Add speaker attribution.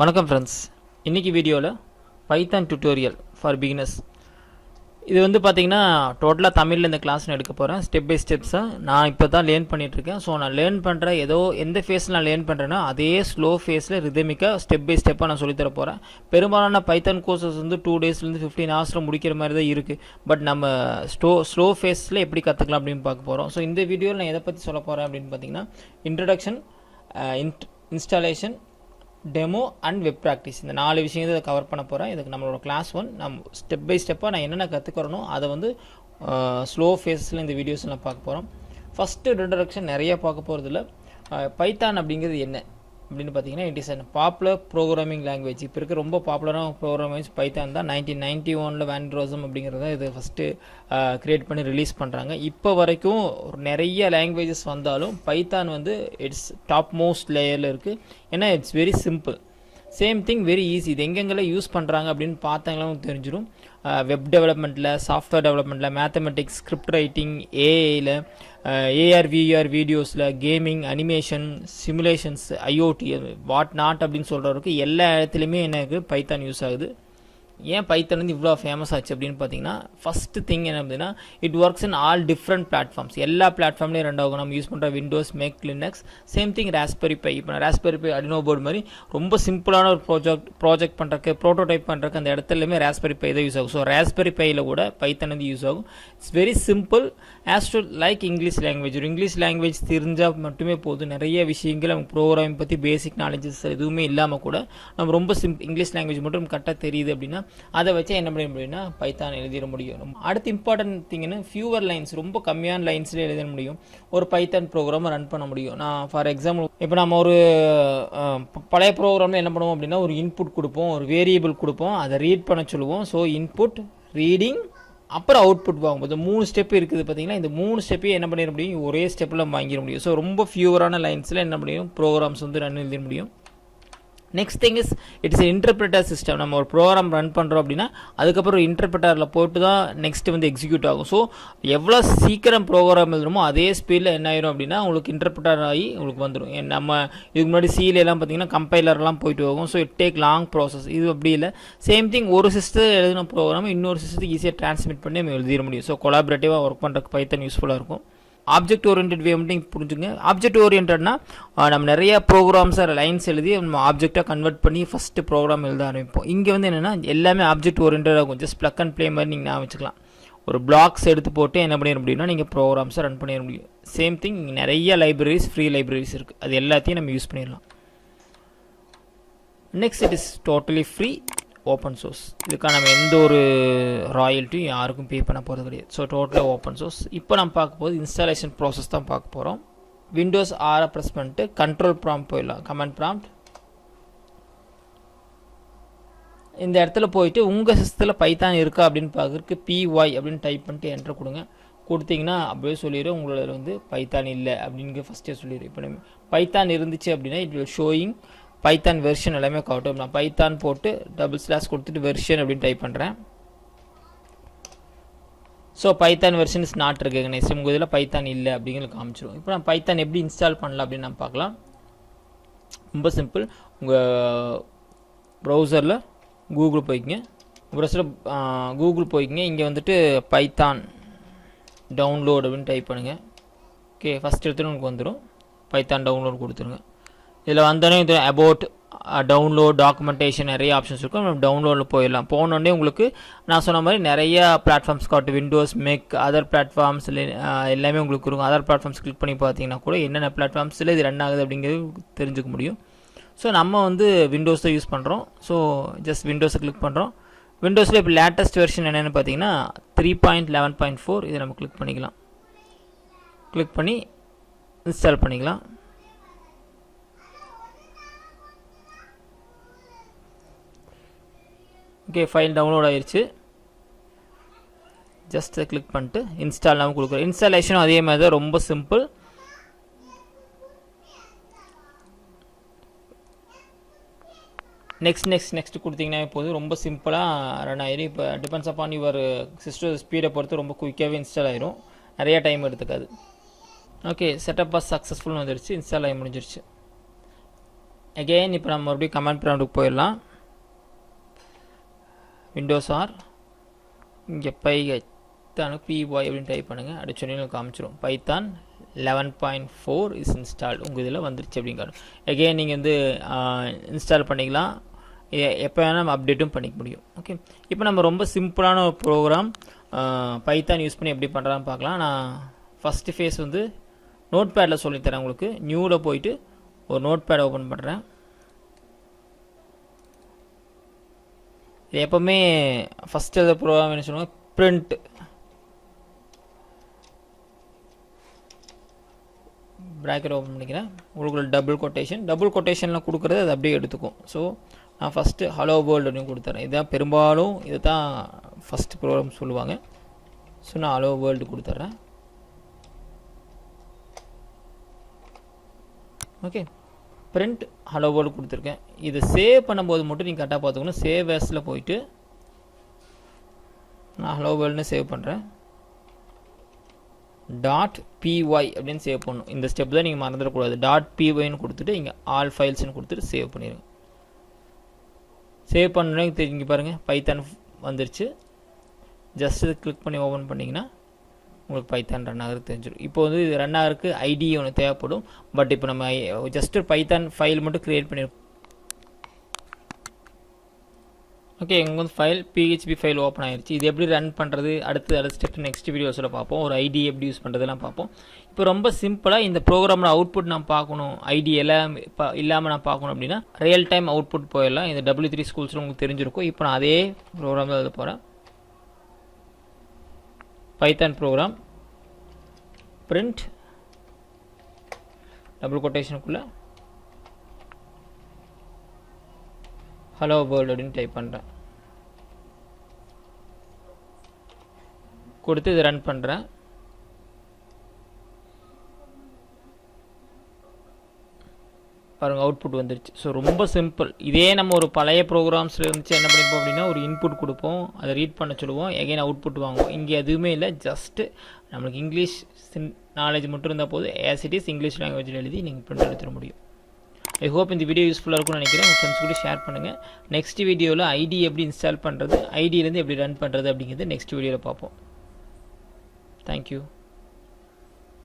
Speaker 1: வணக்கம் ஃப்ரெண்ட்ஸ், இன்றைக்கி வீடியோவில் பைத்தான் டியூட்டோரியல் ஃபார் பிகினர்ஸ். இது வந்து பார்த்திங்கன்னா டோட்டலாக தமிழில் இந்த கிளாஸ் நான் எடுக்க போகிறேன். ஸ்டெப் பை ஸ்டெப்ஸாக நான் இப்போ தான் லேர்ன் பண்ணிகிட்ருக்கேன். ஸோ நான் லேர்ன் பண்ணுற எந்த ஃபேஸில் நான் லேர்ன் பண்ணுறேன்னா அதே ஸ்லோ ஃபேஸில் ரிதமிக்காக ஸ்டெப் பை ஸ்டெப்பாக நான் சொல்லித்தர போகிறேன். பெரும்பாலான பைத்தான் கோர்சஸ் வந்து 2 டேஸ்லேருந்து 15 ஹவர்ஸில் முடிக்கிற மாதிரி தான் இருக்குது. பட் நம்ம ஸ்லோ ஃபேஸில் எப்படி கற்றுக்கலாம் அப்படின்னு பார்க்க போகிறோம். ஸோ இந்த வீடியோவில் நான் எதை பற்றி சொல்ல போகிறேன் அப்படின்னு பார்த்தீங்கன்னா introduction, installation, demo and web practice, இந்த 4 விஷயத்தை இதை கவர் பண்ண போகிறேன். இதுக்கு நம்மளோட கிளாஸ் 1 நம்ம ஸ்டெப் பை ஸ்டெப்பாக நான் என்னென்ன கற்றுக்கிறனோ அதை வந்து ஸ்லோ ஃபேஸில் இந்த வீடியோஸில் நான் பார்க்க போகிறோம். ஃபஸ்ட்டு இன்ட்ரடக்ஷன் நிறைய பார்க்க போகிறதில்ல. பைத்தான் அப்படிங்கிறது என்ன அப்படின்னு பார்த்தீங்கன்னா it is a popular programming language. இப்போ இருக்க ரொம்ப பாப்புலரான ப்ரோக்ராமிங் பைத்தான் தான். 1991 வேன் ரோசம் அப்படிங்கிறத இது ஃபஸ்ட்டு க்ரியேட் பண்ணி ரிலீஸ் பண்ணுறாங்க. இப்போ வரைக்கும் நிறைய லாங்குவேஜஸ் வந்தாலும் பைத்தான் வந்து இட்ஸ் டாப் மோஸ்ட் லேயரில் இருக்குது. ஏன்னா it's very simple, same thing very easy. இது எங்கெங்கெல்லாம் யூஸ் பண்ணுறாங்க அப்படின்னு பார்த்தாங்களும் தெரிஞ்சிடும். வெப் டெவலப்மெண்ட்டில், சாஃப்ட்வேர் டெவலப்மெண்ட்டில், மேத்தமெட்டிக்ஸ், ஸ்கிரிப்ட் ரைட்டிங், ஏஐயில், ஏஆர் விஆர் வீடியோஸில், gaming, animation, simulations, IOT, what not அப்படின்னு சொல்கிறவருக்கு எல்லா இடத்துலையுமே எனக்கு பைத்தான் யூஸ் ஆகுது. ஏன் பைத்தான் வந்து இவ்வளோ ஃபேமஸ் ஆச்சு அப்படின்னு பார்த்தீங்கன்னா ஃபஸ்ட்டு திங் என்ன அப்படின்னா it works in all different platforms. எல்லா பிளாட்ஃபார்ம்லேயும் ரெண்டாகும். நம்ம யூஸ் பண்ணுற Windows, Mac, Linux, same thing Raspberry Pi. இப்போ நான் ராஸ்பெரி பை அடினோ போர்டு மாதிரி ரொம்ப சிம்பிளான ஒரு ப்ராஜெக்ட் பண்ணுறக்கு, ப்ரோட்டோடைப் பண்ணுறக்கு அந்த இடத்துலையுமே ராஸ்பெரி பை தான் யூஸ் ஆகும். ஸோ ராஸ்பெரி பையில் கூட பைத்தான் வந்து யூஸ் ஆகும். It's very simple as to like English language. ஒரு இங்கிலீஷ் லாங்குவேஜ் தெரிஞ்சால் மட்டுமே போதும். நிறைய விஷயங்கள் நமக்கு ப்ரோக்ராமிங் பற்றி பேசிக் நாலேஜஸ் எதுவுமே இல்லாமல் கூட நம்ம ரொம்ப இங்கிலீஷ் லாங்குவேஜ் மட்டும் கரெக்டாக தெரியுது அப்படின்னா அதை வச்சு என்ன பண்ண முடியும்னா பைத்தான் எழுதிட முடியும். அடுத்து இம்பார்ட்டன்ட் திங்னு ஃபியூவர் லைன்ஸ், ரொம்ப கம்மியான லைன்ஸ்லேயே எழுத முடியும். ஒரு பைத்தான் ப்ரோக்ராமை ரன் பண்ண முடியும். நான் ஃபார் எக்ஸாம்பிள் இப்போ நம்ம ஒரு பழைய ப்ரோக்ராமில் என்ன பண்ணுவோம் அப்படின்னா ஒரு இன்புட் கொடுப்போம், ஒரு வேரியபிள் கொடுப்போம், அதை ரீட் பண்ண சொல்லுவோம். ஸோ இன்புட், ரீடிங், அப்புறம் அவுட்புட் வாங்கும்போது 3 ஸ்டெப் இருக்குது பார்த்தீங்களா. இந்த 3 ஸ்டெப்பையும் என்ன பண்ணிட முடியும், ஒரே ஸ்டெப்பில் வாங்கிட முடியும். ஸோ ரொம்ப ஃபியூவரான லைன்ஸில் என்ன முடியும், ப்ரோக்ராம்ஸ் வந்து ரன் எழுத முடியும். Next thing is it's interpreter system. நம்ம ஒரு ப்ரோக்ராம் ரன் பண்ணுறோம் அப்படின்னா அதுக்கப்புறம் இன்டர்பிரட்டரில் போட்டு தான் நெக்ஸ்ட் வந்து எக்ஸிக்யூட் ஆகும். ஸோ எவ்வளோ சீக்கிரம் ப்ரோக்ராம் எழுதுமோ அதே ஸ்பீடில் என்ன ஆயிரும் அப்படின்னா உங்களுக்கு இன்டர்பிரட்டர் ஆகி உங்களுக்கு வந்துடும். நம்ம இதுக்கு முன்னாடி சியிலெல்லாம் பார்த்தீங்கன்னா கம்பைலர்லாம் போயிட்டு போகும். So it take long process. இது அப்படி இல்லை. சேம் திங் ஒரு சிஸ்டத்தில் எழுதின ப்ரோக்ராம் இன்னொரு சிஸ்டத்துக்கு ஈஸியாக ட்ரான்ஸ்மிட் பண்ணி நம்ம எழுதிட முடியும். ஸோ கொலாபரேட்டிவாக ஒர்க் பண்ணுறதுக்கு பைத்தான் யூஸ்ஃபுல்லாக இருக்கும். ஆப்ஜெக்ட் ஓரியன்ட் வே மட்டும் புரிஞ்சுங்க. ஆப்ஜெக்ட் ஓரியன்ட்னா நம்ம நிறைய ப்ரோக்ராம்ஸை லைன்ஸ் எழுதி நம்ம ஆப்ஜெக்டாக கன்வெர்ட் பண்ணி ஃபஸ்ட்டு ப்ரோக்ராம் எழுத ஆரம்பிப்போம். இங்கே வந்து என்னென்னா எல்லாமே ஆப்ஜெக்ட் ஓரியன்டாக இருக்கும். ஜஸ்ட் ப்ளக் அண்ட் ப்ளே மாதிரி நீங்கள் நான் வச்சுக்கலாம். ஒரு பிளாக்ஸ் எடுத்து போட்டு என்ன பண்ணிட முடியும்னா நீங்கள் ப்ரோக்ராம்ஸை ரன் பண்ணிட முடியும். சேம் திங் நிறைய லைப்ரரிஸ், ஃப்ரீ லைப்ரரிஸ் இருக்குது. அது எல்லாத்தையும் நம்ம யூஸ் பண்ணிடலாம். Next it is totally free, open source. இதுக்காக நம்ம எந்த ஒரு ராயல்ட்டியும் யாருக்கும் பே பண்ண போகிறது கிடையாது. ஸோ டோட்டலாக ஓப்பன் சோர்ஸ். இப்போ நம்ம பார்க்க போது இன்ஸ்டாலேஷன் ப்ராசஸ் தான் பார்க்க போகிறோம். விண்டோஸ் ஆரை ப்ரெஸ் பண்ணிட்டு கண்ட்ரோல் ப்ராம்ப்ட் போயிடலாம். Command prompt. இந்த இடத்துல போயிட்டு உங்கள் சிஸ்டத்தில் பைத்தான் இருக்கா அப்படின்னு பார்க்குறதுக்கு PY அப்படின்னு டைப் பண்ணிட்டு என்டர் கொடுங்க. கொடுத்தீங்கன்னா அப்படியே சொல்லிடும் உங்களோட வந்து பைத்தான் இல்லை அப்படிங்க ஃபஸ்ட்டே சொல்லிடும். இப்போ நம்ம பைத்தான் இருந்துச்சு அப்படின்னா it will showing Python version எல்லாமே காட்டும். நான் பைத்தான் போட்டு // கொடுத்துட்டு வெர்ஷன் அப்படின்னு டைப் பண்ணுறேன். So Python version is not recognised. உங்கள் இதில் பைத்தான் இல்லை அப்படிங்கிறது காமிச்சிடும். இப்போ நான் பைத்தான் எப்படி இன்ஸ்டால் பண்ணலாம் அப்படின்னு நம்ம பார்க்கலாம். ரொம்ப சிம்பிள். உங்கள் ப்ரௌசரில் கூகுள் போய்க்குங்க. கூகுள் போய்க்குங்க. இங்கே வந்துட்டு பைத்தான் டவுன்லோட் அப்படின்னு டைப் பண்ணுங்கள். ஓகே, ஃபஸ்ட் எடுத்துகிட்டு உங்களுக்கு வந்துடும். பைத்தான் டவுன்லோட் கொடுத்துருங்க. இதில் வந்தோடனே இது அபவுட், டவுன்லோட், டாக்குமெண்டேஷன் நிறைய ஆப்ஷன்ஸ் இருக்கும். நம்ம டவுன்லோடில் போயிடலாம். போனோடனே உங்களுக்கு நான் சொன்ன மாதிரி நிறைய பிளாட்ஃபார்ம்ஸ் காட்டு. விண்டோஸ், மேக், அதர் பிளாட்ஃபார்ம்ஸ் எல்லாமே உங்களுக்கு இருக்கும். அதர் பிளாட்ஃபார்ம்ஸ் கிளிக் பண்ணி பார்த்தீங்கன்னா கூட என்னென்ன பிளாட்ஃபார்ம்ஸில் இது ரன் ஆகுது அப்படிங்கிறது தெரிஞ்சுக்க முடியும். ஸோ நம்ம வந்து விண்டோஸ் தான் யூஸ் பண்ணுறோம். ஸோ ஜஸ்ட் விண்டோஸை கிளிக் பண்ணுறோம். விண்டோஸில் இப்போ லேட்டஸ்ட் வெர்ஷன் என்னென்னு பார்த்தீங்கன்னா 3.11.4. இதை நம்ம கிளிக் பண்ணிக்கலாம். கிளிக் பண்ணி இன்ஸ்டால் பண்ணிக்கலாம். ஓகே, ஃபைல் டவுன்லோட் ஆயிடுச்சு. ஜஸ்ட் கிளிக் பண்ணிட்டு இன்ஸ்டால் நம்ம கொடுக்குறோம். இன்ஸ்டாலேஷனும் அதே மாதிரி தான், ரொம்ப சிம்பிள். நெக்ஸ்ட் கொடுத்தீங்கன்னா இப்போது ரொம்ப சிம்பிளாக ரன் ஆயிடும். இப்போ டிபெண்ட்ஸ் அப்பான் யுவர் சிஸ்டம் ஸ்பீடை பொறுத்து ரொம்ப குயிக்காகவே இன்ஸ்டால் ஆயிரும். நிறைய டைம் எடுத்துக்காது. ஓகே, செட்டப் பாஸ் சக்ஸஸ்ஃபுல்னு வந்துடுச்சு. இன்ஸ்டால் ஆகி முடிஞ்சிருச்சு. அகெயின் இப்போ நம்ம மறுபடியும் கமாண்ட் ப்ராம்ப்ட்டுக்கு போயிடலாம். விண்டோஸ் ஆர் இங்கே பைத்தான் பிஒய் அப்படின்னு டைப் பண்ணுங்கள். அப்படி சொன்னீங்க காமிச்சிடும். பைத்தான் 11.4 இஸ் இன்ஸ்டால் உங்கள் இதில் வந்துருச்சு அப்படிங்காரு. எகெயின் நீங்கள் வந்து இன்ஸ்டால் பண்ணிக்கலாம். எப்போ வேணால் நம்ம அப்டேட்டும் பண்ணிக்க முடியும். ஓகே, இப்போ நம்ம ரொம்ப சிம்பிளான ஒரு ப்ரோக்ராம் பைத்தான் யூஸ் பண்ணி எப்படி பண்ணுறான்னு பார்க்கலாம். நான் ஃபஸ்ட்டு ஃபேஸ் வந்து நோட் பேடில் சொல்லித்தரேன் உங்களுக்கு. நியூவில் போயிட்டு ஒரு நோட் பேட் ஓப்பன் பண்ணுறேன். இது எப்போவுமே ஃபஸ்ட்டு எழுத ப்ரோக்ராம் என்ன சொல்லுவாங்க, பிரிண்ட் ப்ராக்கெட் ஓப்பன் பண்ணிக்கிறேன். உங்களுக்கு டபுள் கொட்டேஷனில் கொடுக்குறது அது அப்படியே எடுத்துக்கும். ஸோ நான் ஃபஸ்ட்டு ஹலோ வேர்ல்டு அப்படின்னு கொடுத்துறேன். இதுதான் பெரும்பாலும் இதை தான் ஃபஸ்ட்டு ப்ரோக்ராம் சொல்லுவாங்க. ஸோ நான் ஹலோ வேர்ல்டு கொடுத்துட்றேன். ஓகே, பிரிண்ட் ஹலோ வேர்ல்டு கொடுத்துருக்கேன். இதை சேவ் பண்ணும்போது மட்டும் நீங்கள் கரெக்டாக பார்த்துக்கணும். சேவ் ஆஸில் போயிட்டு நான் ஹலோ வேர்ல்டுன்னு சேவ் பண்ணுறேன். .py அப்படின்னு சேவ் பண்ணணும். இந்த ஸ்டெப் தான் நீங்கள் மறந்துடக்கூடாது. .pyன்னு கொடுத்துட்டு இங்கே ஆல் ஃபைல்ஸ்னு கொடுத்துட்டு சேவ் பண்ணிடுங்க. சேவ் பண்ணுறேன் தெரிஞ்சு பாருங்கள், பைத்தான் வந்துருச்சு. ஜஸ்ட் இது கிளிக் பண்ணி ஓப்பன் பண்ணிங்கன்னா உங்களுக்கு பைத்தான் ரன் ஆகிறது தெரிஞ்சிடும். இப்போ வந்து இது ரன் ஆகிறதுக்கு ஐடி ஒன்று தேவைப்படும். பட் இப்போ நம்ம ஜஸ்ட்டு பைத்தான் ஃபைல் மட்டும் க்ரியேட் பண்ணியிருக்கோம். ஓகே, எங்கே வந்து ஃபைல் PHP ஃபைல் ஓப்பன் ஆகிடுச்சு. இது எப்படி ரன் பண்ணுறது அடுத்த ஸ்டெப் நெக்ஸ்ட் வீடியோஸில் பார்ப்போம். ஒரு ஐடி எப்படி யூஸ் பண்ணுறதுலாம் பார்ப்போம். இப்போ ரொம்ப சிம்பிளாக இந்த ப்ரோக்ராமோட அவுட்புட் நான் பார்க்கணும், ஐடி எல்லாம் இப்போ இல்லாமல் நான் பார்க்கணும் அப்படின்னா ரியல் டைம் அவுட்புட் போயிடலாம். இந்த W3 ஸ்கூல்ஸில் உங்களுக்கு தெரிஞ்சிருக்கும். இப்போ நான் அதே ப்ரோக்ராம் தான் எழுத போகிறேன். பைத்தான் ப்ரோக்ராம் பிரிண்ட் டபுள் கொட்டேஷனுக்குள்ளே ஹலோ வேர்ல்டு அப்படின்னு டைப் பண்ணுறேன். கொடுத்து இதை ரன் பண்ணுறேன். பாருங்கள், அவுட்புட் வந்துருச்சு. ஸோ ரொம்ப சிம்பிள். இதே நம்ம ஒரு பழைய ப்ரோக்ராம்ஸில் இருந்துச்சு என்ன பண்ணிப்போம் அப்படின்னா ஒரு இன்புட் கொடுப்போம், அதை ரீட் பண்ண சொல்லுவோம், எகைன் அவுட்புட் வாங்குவோம். இங்கே எதுவுமே இல்லை. ஜஸ்ட்டு நம்மளுக்கு இங்கிலீஷ் நாலேஜ் மட்டும் இருந்தால் போது ஆஸ் இட் இஸ் இங்கிலீஷ் லாங்குவேஜில் எழுதி நீங்கள் பிரிண்ட் எடுத்துட முடியும். ஐ ஹோப் இந்த வீடியோ யூஸ்ஃபுல்லாக இருக்கும்னு நினைக்கிறேன். உங்கள் ஃப்ரெண்ட்ஸ் கூட ஷேர் பண்ணுங்கள். நெக்ஸ்ட் வீடியோவில் ஐடி எப்படி இன்ஸ்டால் பண்ணுறது, ஐடியிலேருந்து எப்படி ரன் பண்ணுறது அப்படிங்கிறது நெக்ஸ்ட் வீடியோவில் பார்ப்போம். தேங்க்யூ.